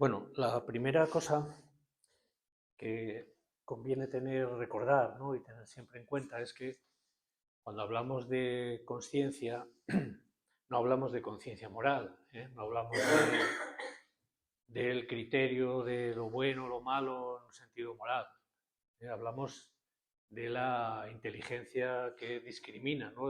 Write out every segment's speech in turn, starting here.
Bueno, la primera cosa que conviene recordar, ¿no? Y tener siempre en cuenta es que cuando hablamos de conciencia, no hablamos de conciencia moral, ¿eh? No hablamos del criterio de lo bueno o lo malo en un sentido moral, ¿eh? Hablamos de la inteligencia que discrimina, ¿no?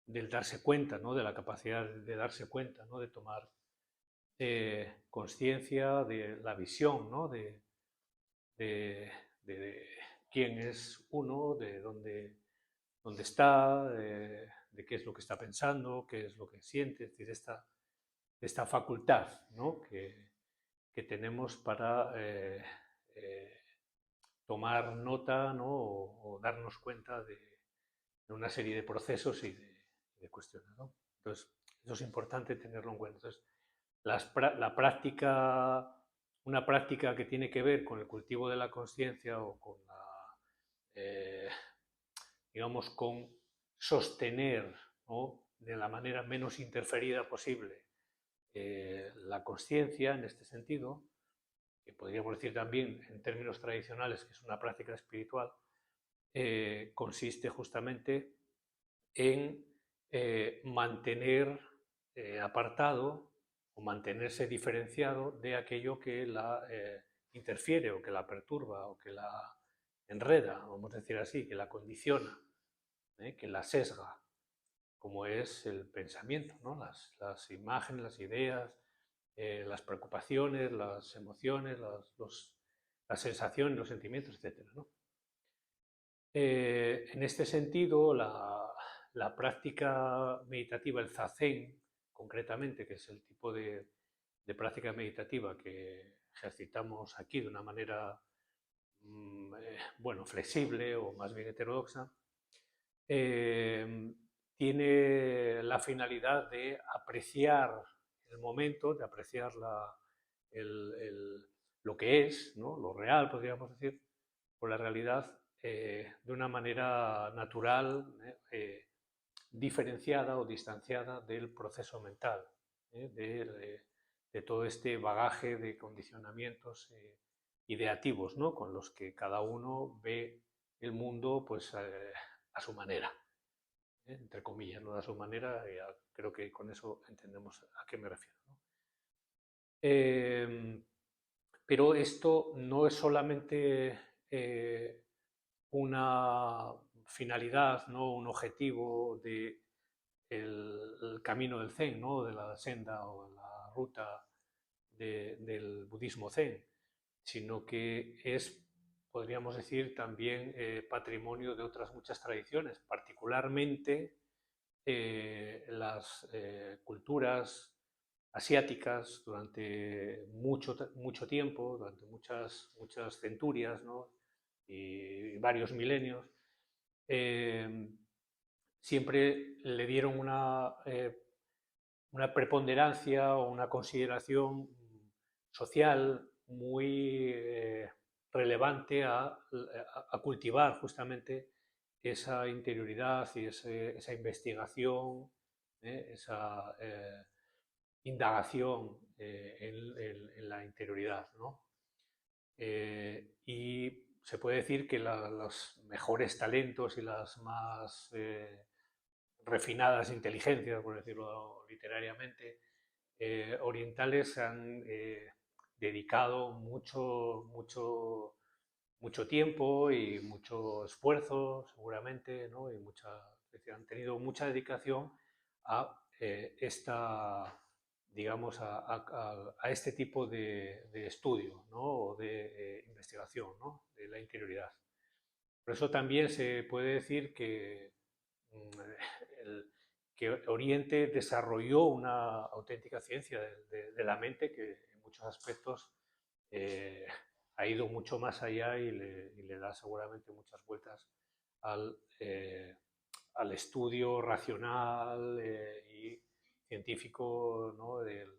Del darse cuenta, ¿no? De la capacidad de darse cuenta, ¿no? De tomar conciencia de la visión, ¿no? De, de quién es uno, de dónde está, de qué es lo que está pensando, qué es lo que siente, es decir, esta facultad, ¿no? que tenemos para tomar nota, ¿no? o darnos cuenta de una serie de procesos y de cuestiones, ¿no? Entonces, eso es importante tenerlo en cuenta. Entonces, la práctica, una práctica que tiene que ver con el cultivo de la conciencia o con eh, digamos, con sostener, ¿no? de la manera menos interferida posible la conciencia en este sentido, que podríamos decir también en términos tradicionales que es una práctica espiritual, consiste justamente en mantener apartado o mantenerse diferenciado de aquello que la interfiere o que la perturba o que la enreda, vamos a decir así, que la condiciona, que la sesga, como es el pensamiento, ¿no? Las imágenes, las ideas, las preocupaciones, las emociones, las sensaciones, los sentimientos, etc. ¿no? En este sentido, la práctica meditativa, el zazen, concretamente, que es el tipo de práctica meditativa que ejercitamos aquí de una manera bueno, flexible o más bien heterodoxa, eh, tiene la finalidad de apreciar el momento, de apreciar lo que es, ¿no? Lo real, podríamos decir, o la realidad de una manera natural, diferenciada o distanciada del proceso mental, de todo este bagaje de condicionamientos ideativos, ¿no? con los que cada uno ve el mundo pues, a su manera, entre comillas, no a su manera, creo que con eso entendemos a qué me refiero. ¿no? Eh, pero esto no es solamente una finalidad, ¿no? un objetivo de el camino del Zen, ¿no? de la senda o la ruta del budismo Zen, sino que es, podríamos decir, también patrimonio de otras muchas tradiciones, particularmente las culturas asiáticas durante mucho tiempo, durante muchas centurias, ¿no? y varios milenios, eh, siempre le dieron una preponderancia o una consideración social muy relevante a cultivar justamente esa interioridad y esa investigación, esa indagación en la interioridad. ¿no? Y se puede decir que los mejores talentos y las más refinadas inteligencias, por decirlo literariamente, orientales se han dedicado mucho tiempo y mucho esfuerzo, seguramente, ¿no? Han tenido mucha dedicación a digamos, a este tipo de estudio, ¿no? o de investigación, ¿no? de la interioridad. Por eso también se puede decir mm, que Oriente desarrolló una auténtica ciencia de la mente que en muchos aspectos eh, ha ido mucho más allá y le da seguramente muchas vueltas al, eh, al estudio racional y científico, ¿no? del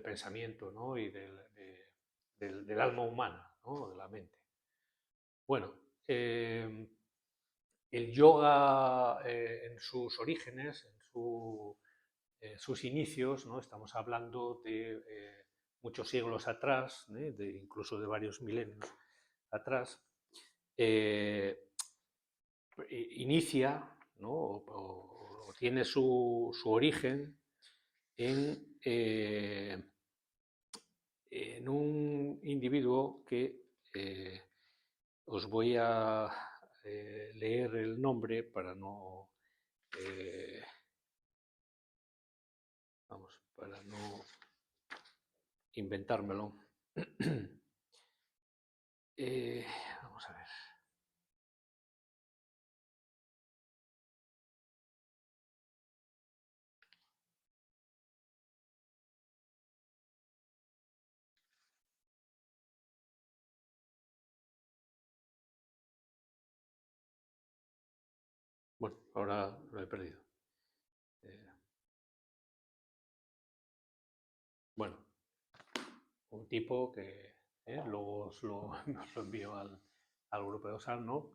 pensamiento, ¿no? y del alma humana, ¿no? de la mente. Bueno, el yoga en sus orígenes, sus inicios, ¿no? Estamos hablando de muchos siglos atrás, incluso de varios milenios atrás, inicia, ¿no? o tiene su origen en un individuo que os voy a leer el nombre para no para no inventármelo. Vamos a ver. Bueno, ahora lo he perdido. Bueno, un tipo que luego nos lo envió al grupo de OSAL, ¿no?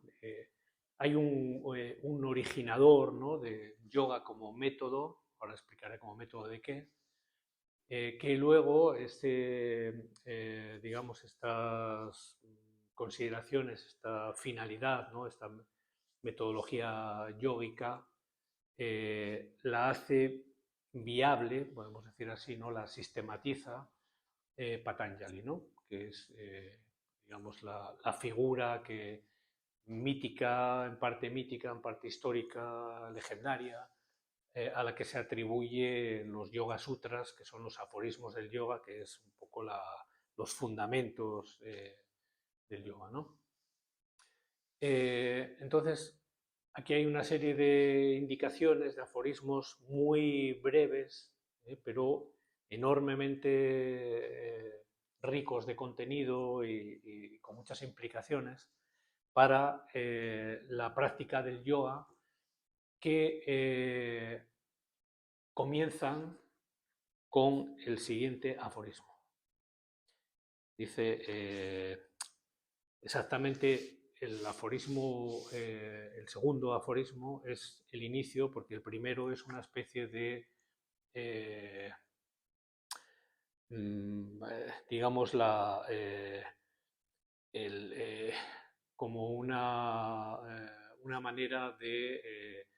Hay un originador, ¿no?, de yoga como método, ahora explicaré como método de qué, que luego digamos, estas consideraciones, esta finalidad, ¿no?, esta metodología yógica, la hace viable, podemos decir así, ¿no?, la sistematiza Patanjali, ¿no?, que es, digamos, la figura mítica, en parte histórica, legendaria, a la que se atribuye los Yoga Sutras, que son los aforismos del yoga, que es un poco los fundamentos del yoga, ¿no? Entonces, aquí hay una serie de indicaciones, de aforismos muy breves, pero enormemente ricos de contenido y con muchas implicaciones para la práctica del yoga, que comienzan con el siguiente aforismo. Dice exactamente el aforismo, el segundo aforismo es el inicio, porque el primero es una especie de, digamos, como una manera de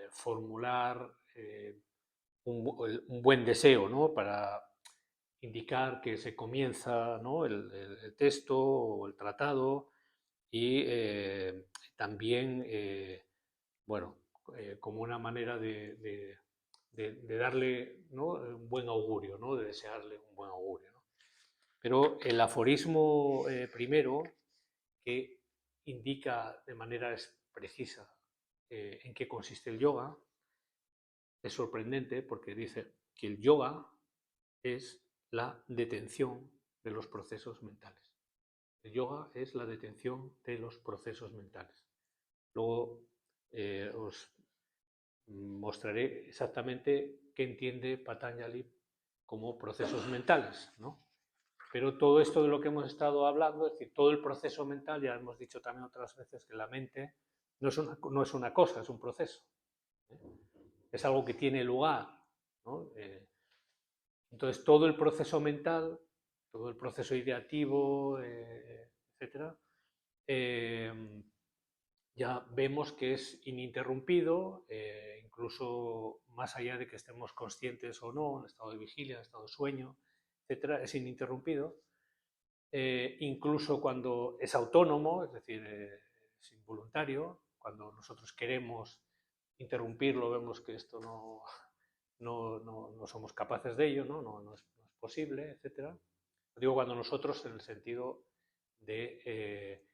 formular un buen deseo, ¿no?, para indicar que se comienza, ¿no?, el texto o el tratado, y también, bueno, como una manera de darle, ¿no?, un buen augurio, ¿no?, de desearle un buen augurio, ¿no? Pero el aforismo primero, que indica de manera precisa en qué consiste el yoga, es sorprendente porque dice que el yoga es la detención de los procesos mentales. El yoga es la detención de los procesos mentales. Luego os mostraré exactamente qué entiende Patanjali como procesos mentales, ¿no? Pero todo esto de lo que hemos estado hablando, es decir, todo el proceso mental, ya hemos dicho también otras veces que la mente no es una cosa, es un proceso. Es algo que tiene lugar, ¿no? Entonces, todo el proceso mental, todo el proceso ideativo, etcétera, ya vemos que es ininterrumpido, incluso más allá de que estemos conscientes o no, en estado de vigilia, en estado de sueño, etcétera, es ininterrumpido. Incluso cuando es autónomo, es decir, es involuntario, cuando nosotros queremos interrumpirlo, vemos que esto no somos capaces de ello, no es posible, etc. Digo cuando nosotros, en el sentido de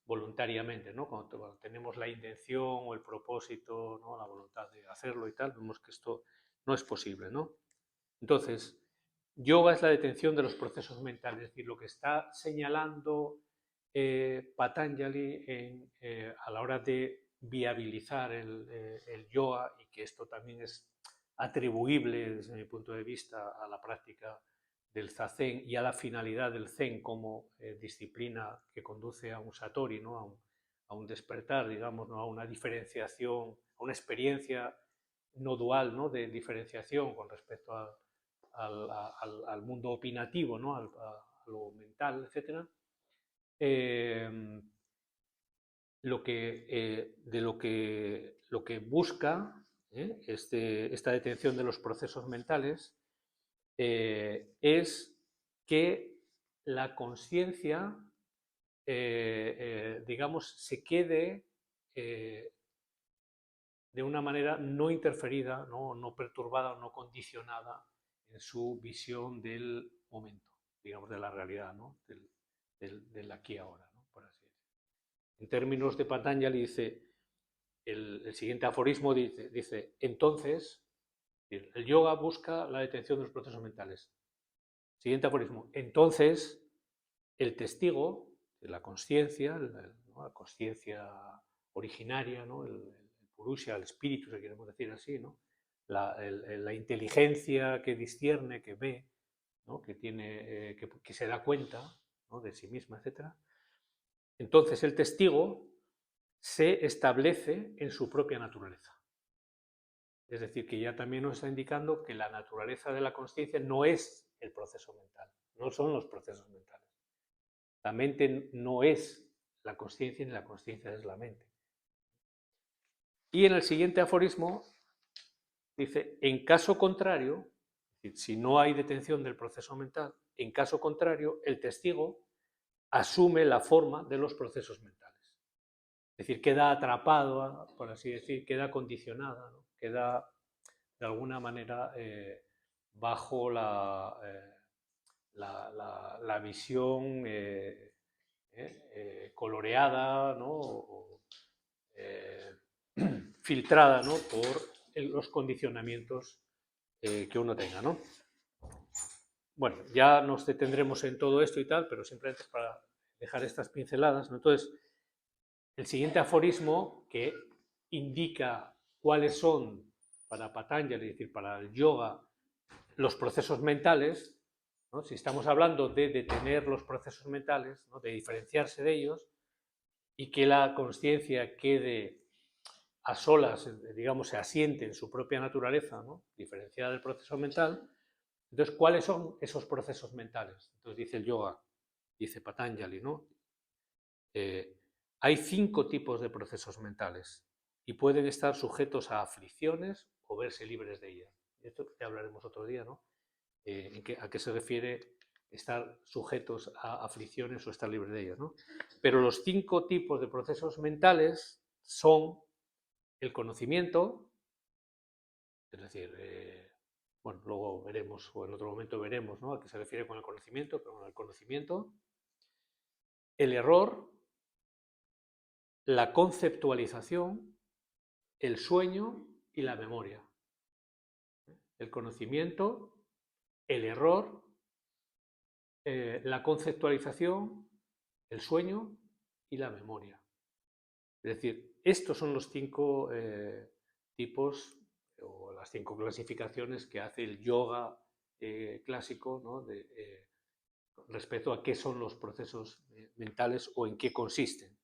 voluntariamente, ¿no? Cuando tenemos la intención o el propósito, ¿no?, la voluntad de hacerlo y tal, vemos que esto no es posible, ¿no? Entonces, yoga es la detención de los procesos mentales, es decir, lo que está señalando Patanjali a la hora de viabilizar el yoga, y que esto también es atribuible desde mi punto de vista a la práctica del zazen y a la finalidad del zen como disciplina que conduce a un satori, ¿no?, a un despertar, digamos, ¿no?, a una diferenciación, a una experiencia no dual, ¿no?, de diferenciación con respecto a al mundo opinativo, ¿no? A lo mental, etc., lo que busca esta detención de los procesos mentales es que la conciencia, digamos, se quede de una manera no interferida, no perturbada, no condicionada en su visión del momento, digamos, de la realidad, ¿no? del aquí y ahora, ¿no? Por así decirlo. En términos de Patanjali, dice, el siguiente aforismo dice, entonces, el yoga busca la detención de los procesos mentales. Siguiente aforismo, entonces, el testigo de la conciencia, ¿no? La conciencia originaria, ¿no? el purusha, el espíritu, si queremos decir así, ¿no? la inteligencia que discierne, que ve, ¿no? que se da cuenta, ¿no? de sí misma, etc. Entonces el testigo se establece en su propia naturaleza. Es decir, que ya también nos está indicando que la naturaleza de la conciencia no es el proceso mental, no son los procesos mentales. La mente no es la conciencia ni la conciencia es la mente. Y en el siguiente aforismo dice, en caso contrario, si no hay detención del proceso mental, en caso contrario, el testigo asume la forma de los procesos mentales. Es decir, queda atrapado, por así decir, queda condicionada, ¿no? Queda de alguna manera bajo la visión coloreada, ¿no? O, filtrada, ¿no? por los condicionamientos que uno tenga, ¿no? Bueno, ya nos detendremos en todo esto y tal, pero simplemente para dejar estas pinceladas, ¿no? Entonces, el siguiente aforismo que indica cuáles son para Patanjali, es decir, para el yoga, los procesos mentales, ¿no? Si estamos hablando de detener los procesos mentales, ¿no? de diferenciarse de ellos y que la conciencia quede a solas, digamos, se asiente en su propia naturaleza, ¿no? diferenciada del proceso mental. Entonces, ¿cuáles son esos procesos mentales? Entonces dice el yoga, dice Patanjali, ¿no? Hay 5 tipos de procesos mentales y pueden estar sujetos a aflicciones o verse libres de ellas. Esto ya hablaremos otro día, ¿no? ¿A qué se refiere estar sujetos a aflicciones o estar libres de ellas, ¿no? Pero los 5 tipos de procesos mentales son el conocimiento, es decir, bueno, luego veremos, o en otro momento veremos, ¿no? A qué se refiere con el conocimiento, pero bueno, el conocimiento, el error, la conceptualización, el sueño y la memoria. El conocimiento, el error, la conceptualización, el sueño y la memoria. Es decir, estos son los 5 tipos o las 5 clasificaciones que hace el yoga clásico, ¿no? Respecto a qué son los procesos mentales o en qué consisten.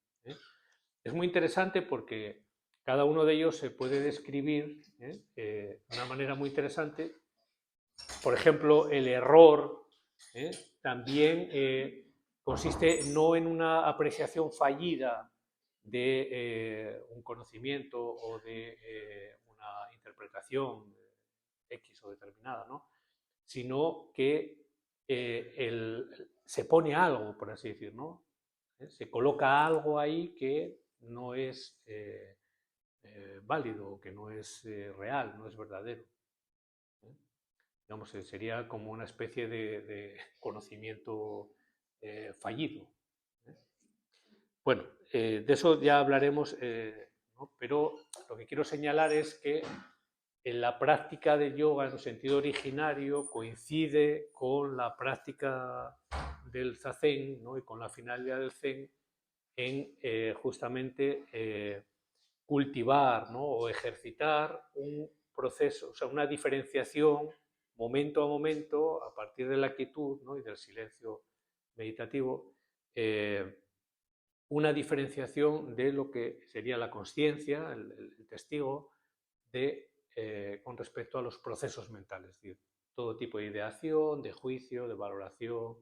Es muy interesante porque cada uno de ellos se puede describir de una manera muy interesante. Por ejemplo, el error también consiste no en una apreciación fallida de un conocimiento o de una interpretación X o determinada, ¿no? Sino que se pone algo, por así decir, ¿no? Se coloca algo ahí que no es válido, que no es real, no es verdadero. Digamos, sería como una especie de conocimiento fallido. Bueno, de eso ya hablaremos, ¿no? Pero lo que quiero señalar es que en la práctica del yoga en su sentido originario coincide con la práctica del zazen, ¿no? y con la finalidad del zen en justamente cultivar, ¿no? o ejercitar un proceso, o sea, una diferenciación momento a momento a partir de la quietud, ¿no? y del silencio meditativo, una diferenciación de lo que sería la conciencia, el testigo, con respecto a los procesos mentales. Es decir, todo tipo de ideación, de juicio, de valoración,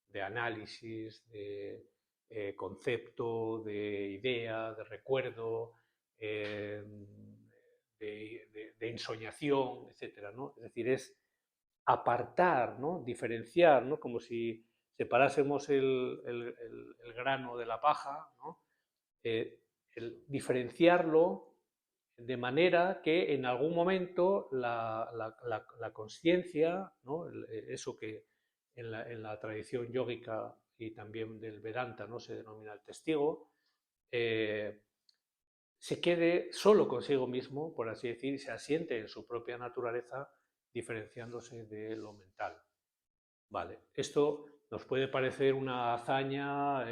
de análisis, de concepto, de idea, de recuerdo, de ensoñación, etcétera, ¿no? Es decir, es apartar, ¿no? Diferenciar, ¿no? Como si separásemos el grano de la paja, ¿no? El diferenciarlo de manera que en algún momento la consciencia, ¿no? Eso que en la tradición yógica y también del Vedanta, ¿no? Se denomina el testigo, se quede solo consigo mismo, por así decir, y se asiente en su propia naturaleza, diferenciándose de lo mental. Vale, esto nos puede parecer una hazaña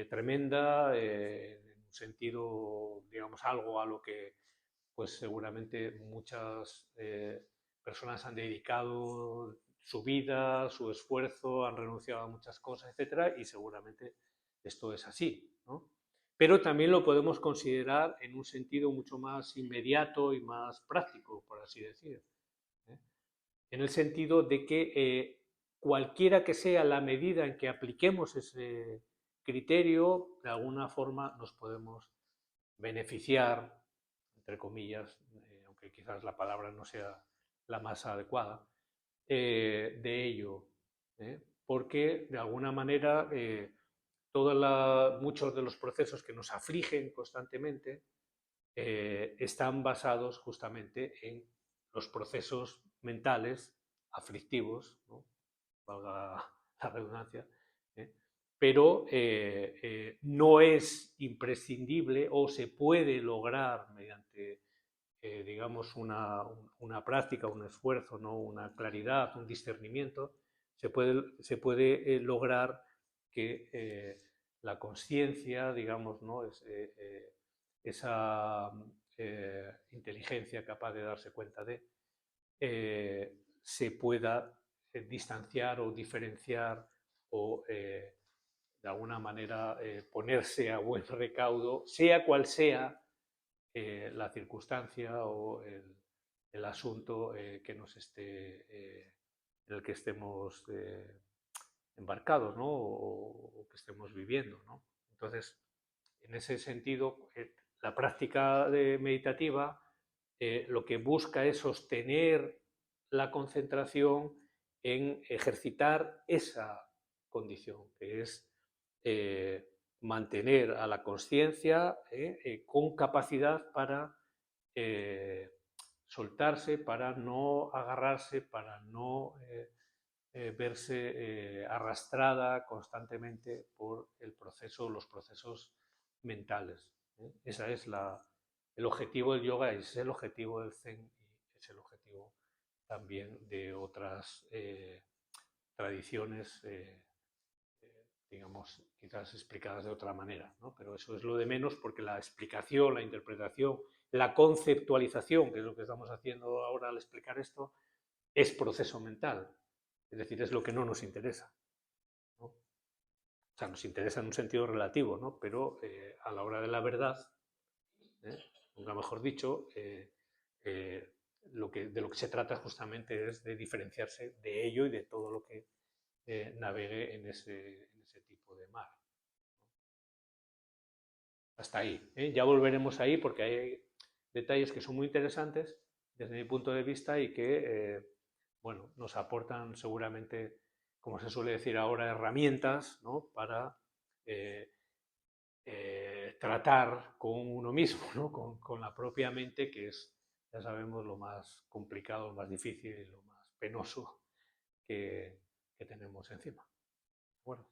tremenda, en un sentido, digamos, algo a lo que pues seguramente muchas personas han dedicado su vida, su esfuerzo, han renunciado a muchas cosas, etcétera, y seguramente esto es así, ¿no? Pero también lo podemos considerar en un sentido mucho más inmediato y más práctico, por así decir, ¿eh? En el sentido de que cualquiera que sea la medida en que apliquemos ese criterio, de alguna forma nos podemos beneficiar, entre comillas, aunque quizás la palabra no sea la más adecuada, de ello, porque de alguna manera muchos de los procesos que nos afligen constantemente están basados justamente en los procesos mentales aflictivos, ¿no? Valga la redundancia, ¿eh? Pero no es imprescindible o se puede lograr mediante, digamos, una práctica, un esfuerzo, ¿no? Una claridad, un discernimiento, se puede lograr que la conciencia, digamos, ¿no? Esa inteligencia capaz de darse cuenta de, se pueda distanciar o diferenciar o de alguna manera ponerse a buen recaudo, sea cual sea la circunstancia o el asunto que nos esté, en el que estemos embarcados, ¿no? O que estemos viviendo, ¿no? Entonces, en ese sentido, la práctica meditativa lo que busca es sostener la concentración en ejercitar esa condición, que es mantener a la conciencia con capacidad para soltarse, para no agarrarse, para no verse arrastrada constantemente por los procesos mentales. Ese es el objetivo del yoga, es el objetivo del zen y es el objetivo también de otras tradiciones, digamos, quizás explicadas de otra manera, ¿no? Pero eso es lo de menos porque la explicación, la interpretación, la conceptualización, que es lo que estamos haciendo ahora al explicar esto, es proceso mental. Es decir, es lo que no nos interesa, ¿no? O sea, nos interesa en un sentido relativo, ¿no? Pero a la hora de la verdad, nunca mejor dicho, de lo que se trata justamente es de diferenciarse de ello y de todo lo que navegue en ese tipo de mar. Hasta ahí. Ya volveremos ahí porque hay detalles que son muy interesantes desde mi punto de vista y que bueno, nos aportan seguramente, como se suele decir ahora, herramientas, ¿no? Para tratar con uno mismo, ¿no? Con la propia mente, que es, ya sabemos, lo más complicado, lo más difícil y lo más penoso que tenemos encima. Bueno.